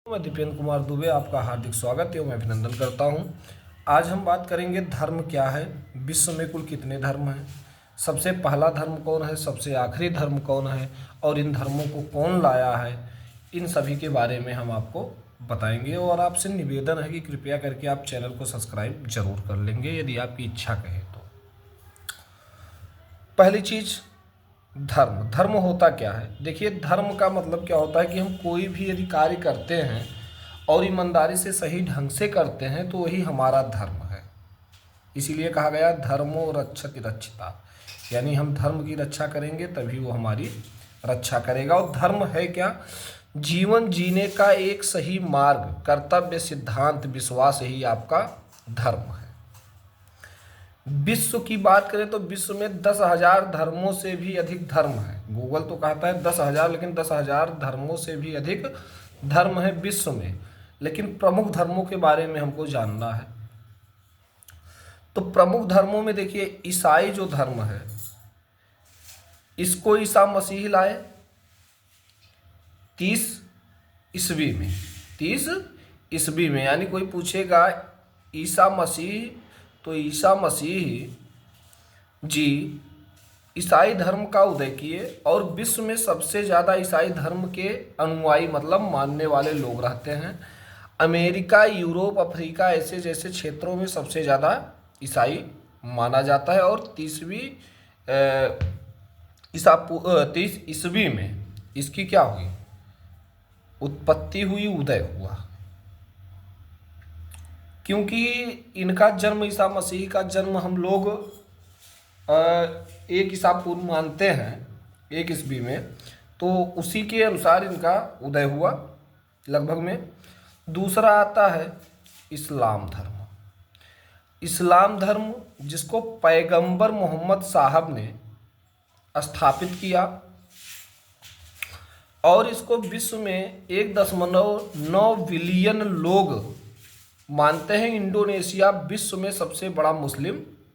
मैं दीपेंद्र कुमार दुबे आपका हार्दिक स्वागत एवं अभिनंदन करता हूं। आज हम बात करेंगे धर्म क्या है, विश्व में कुल कितने धर्म हैं, सबसे पहला धर्म कौन है, सबसे आखिरी धर्म कौन है और इन धर्मों को कौन लाया है। इन सभी के बारे में हम आपको बताएंगे और आपसे निवेदन है कि कृपया करके आप चैनल को सब्सक्राइब जरूर कर लेंगे यदि आपकी इच्छा कहे तो। पहली चीज, धर्म। धर्म होता क्या है? देखिए, धर्म का मतलब क्या होता है कि हम कोई भी यदि कार्य करते हैं और ईमानदारी से सही ढंग से करते हैं तो वही हमारा धर्म है। इसीलिए कहा गया धर्मो रक्षति रक्षिता, यानी हम धर्म की रक्षा करेंगे तभी वो हमारी रक्षा करेगा। और धर्म है क्या? जीवन जीने का एक सही मार्ग, कर्तव्य, सिद्धांत, विश्वास ही आपका धर्म है। विश्व की बात करें तो विश्व में 10,000 धर्मों से भी अधिक धर्म है। गूगल तो कहता है 10,000, लेकिन 10,000 धर्मों से भी अधिक धर्म है विश्व में। लेकिन प्रमुख धर्मों के बारे में हमको जानना है। तो प्रमुख धर्मों में देखिए, ईसाई जो धर्म है इसको ईसा मसीह लाए 30 ईस्वी में। 30 ईस्वी में, यानी कोई पूछेगा ईसा मसीह, तो ईसा मसीह जी ईसाई धर्म का उदय किए और विश्व में सबसे ज़्यादा ईसाई धर्म के अनुयायी मतलब मानने वाले लोग रहते हैं। अमेरिका, यूरोप, अफ्रीका ऐसे जैसे क्षेत्रों में सबसे ज़्यादा ईसाई माना जाता है। और 30 ईस्वी में इसकी क्या हुई? उत्पत्ति हुई, उदय हुआ। क्योंकि इनका जन्म, ईसा मसीह का जन्म हम लोग 1 ईसा पूर्व मानते हैं, 1 ईस्वी में, तो उसी के अनुसार इनका उदय हुआ लगभग में। दूसरा आता है इस्लाम धर्म। इस्लाम धर्म जिसको पैगंबर मोहम्मद साहब ने स्थापित किया और इसको विश्व में 1.9 बिलियन लोग मानते हैं। इंडोनेशिया विश्व में सबसे बड़ा मुस्लिम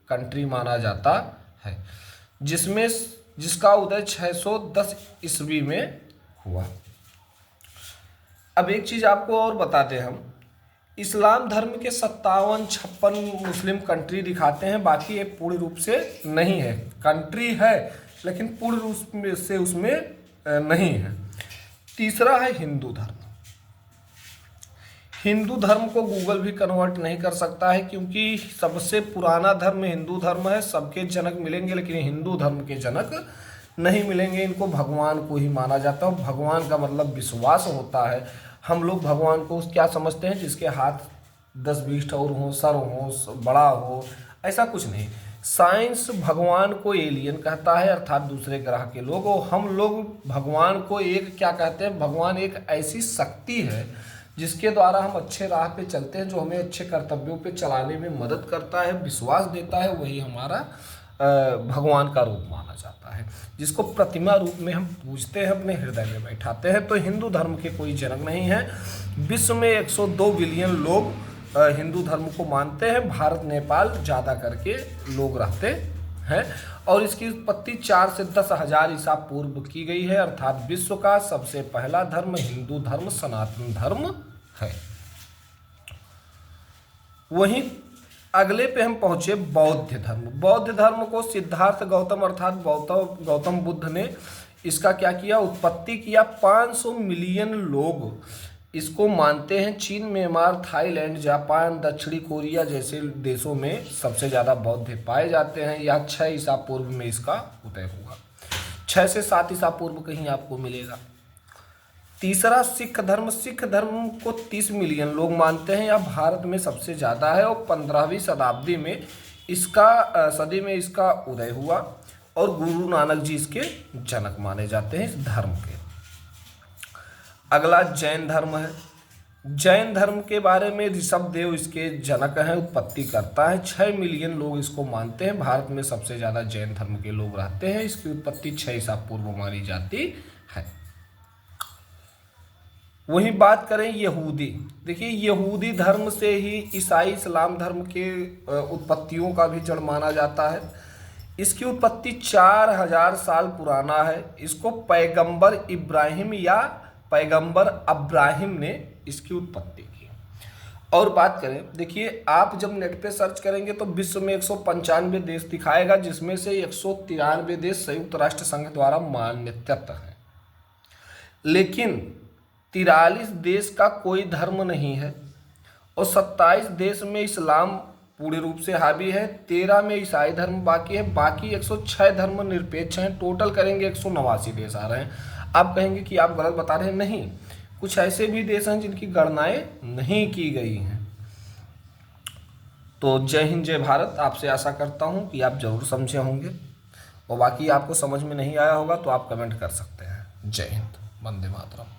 कंट्री माना जाता है, जिसका उदय 610 ईस्वी में हुआ। अब एक चीज आपको और बताते हैं हम, इस्लाम धर्म के 57-56 मुस्लिम कंट्री दिखाते हैं, बाकी ये पूर्ण रूप से नहीं है। कंट्री है लेकिन पूर्ण रूप से उसमें नहीं है। तीसरा है हिंदू धर्म। हिंदू धर्म को गूगल भी कन्वर्ट नहीं कर सकता है, क्योंकि सबसे पुराना धर्म हिंदू धर्म है। सबके जनक मिलेंगे लेकिन हिंदू धर्म के जनक नहीं मिलेंगे। इनको भगवान को ही माना जाता है। भगवान का मतलब विश्वास होता है। हम लोग भगवान को क्या समझते हैं? जिसके हाथ 10-20 और हो, सर हो, बड़ा हो, ऐसा कुछ नहीं। साइंस भगवान को एलियन कहता है, अर्थात दूसरे ग्रह के लोग। और हम लोग भगवान को एक क्या कहते हैं? भगवान एक ऐसी शक्ति है जिसके द्वारा हम अच्छे राह पे चलते हैं, जो हमें अच्छे कर्तव्यों पे चलाने में मदद करता है, विश्वास देता है। वही हमारा भगवान का रूप माना जाता है, जिसको प्रतिमा रूप में हम पूजते हैं, अपने हृदय में बैठाते हैं। तो हिंदू धर्म के कोई जनक नहीं है। विश्व में 102 बिलियन लोग हिंदू धर्म को मानते हैं। भारत, नेपाल ज़्यादा करके लोग रहते हैं। और इसकी उत्पत्ति 4 से 10,000 ईसा पूर्व की गई है। अर्थात विश्व का सबसे पहला धर्म हिंदू धर्म, सनातन धर्म है। वहीं अगले पे हम पहुंचे बौद्ध धर्म। बौद्ध धर्म को सिद्धार्थ गौतम अर्थात गौतम बुद्ध ने इसका क्या किया? उत्पत्ति किया। 500 मिलियन लोग इसको मानते हैं। चीन, म्यांमार, थाईलैंड, जापान, दक्षिणी कोरिया जैसे देशों में सबसे ज़्यादा बौद्ध पाए जाते हैं। यह 6 ईसा पूर्व में इसका उदय हुआ। 6 से 7 ईसा पूर्व कहीं आपको मिलेगा। तीसरा सिख धर्म। सिख धर्म को 30 मिलियन लोग मानते हैं। यह भारत में सबसे ज़्यादा है और 15वीं शताब्दी में इसका उदय हुआ और गुरु नानक जी इसके जनक माने जाते हैं इस धर्म के। अगला जैन धर्म है। जैन धर्म के बारे में ऋषभ देव इसके जनक हैं, उत्पत्ति करता है। 6 मिलियन लोग इसको मानते हैं। भारत में सबसे ज़्यादा जैन धर्म के लोग रहते हैं। इसकी उत्पत्ति 6 ईसा पूर्व मानी जाती है। वहीं बात करें यहूदी। देखिए, यहूदी धर्म से ही ईसाई इस्लाम धर्म के उत्पत्तियों का भी जड़ माना जाता है। इसकी उत्पत्ति 4000 साल पुराना है। इसको पैगंबर इब्राहिम या पैगंबर अब्राहिम ने इसकी उत्पत्ति की। और बात करें, देखिए आप जब नेट पे सर्च करेंगे तो विश्व में 195 देश दिखाएगा, जिसमें से 193 देश संयुक्त राष्ट्र संघ द्वारा मान्यता है, लेकिन 43 देश का कोई धर्म नहीं है और 27 देश में इस्लाम पूर्ण रूप से हावी है, 13 में ईसाई धर्म बाकी है, बाकी 106 धर्म निरपेक्ष हैं। टोटल करेंगे 189 देश आ रहे हैं। आप कहेंगे कि आप गलत बता रहे हैं, नहीं, कुछ ऐसे भी देश हैं जिनकी गणनाएं नहीं की गई हैं। तो जय हिंद जय भारत। आपसे आशा करता हूं कि आप जरूर समझे होंगे, और बाकी आपको समझ में नहीं आया होगा तो आप कमेंट कर सकते हैं। जय हिंद, वंदे मातरम।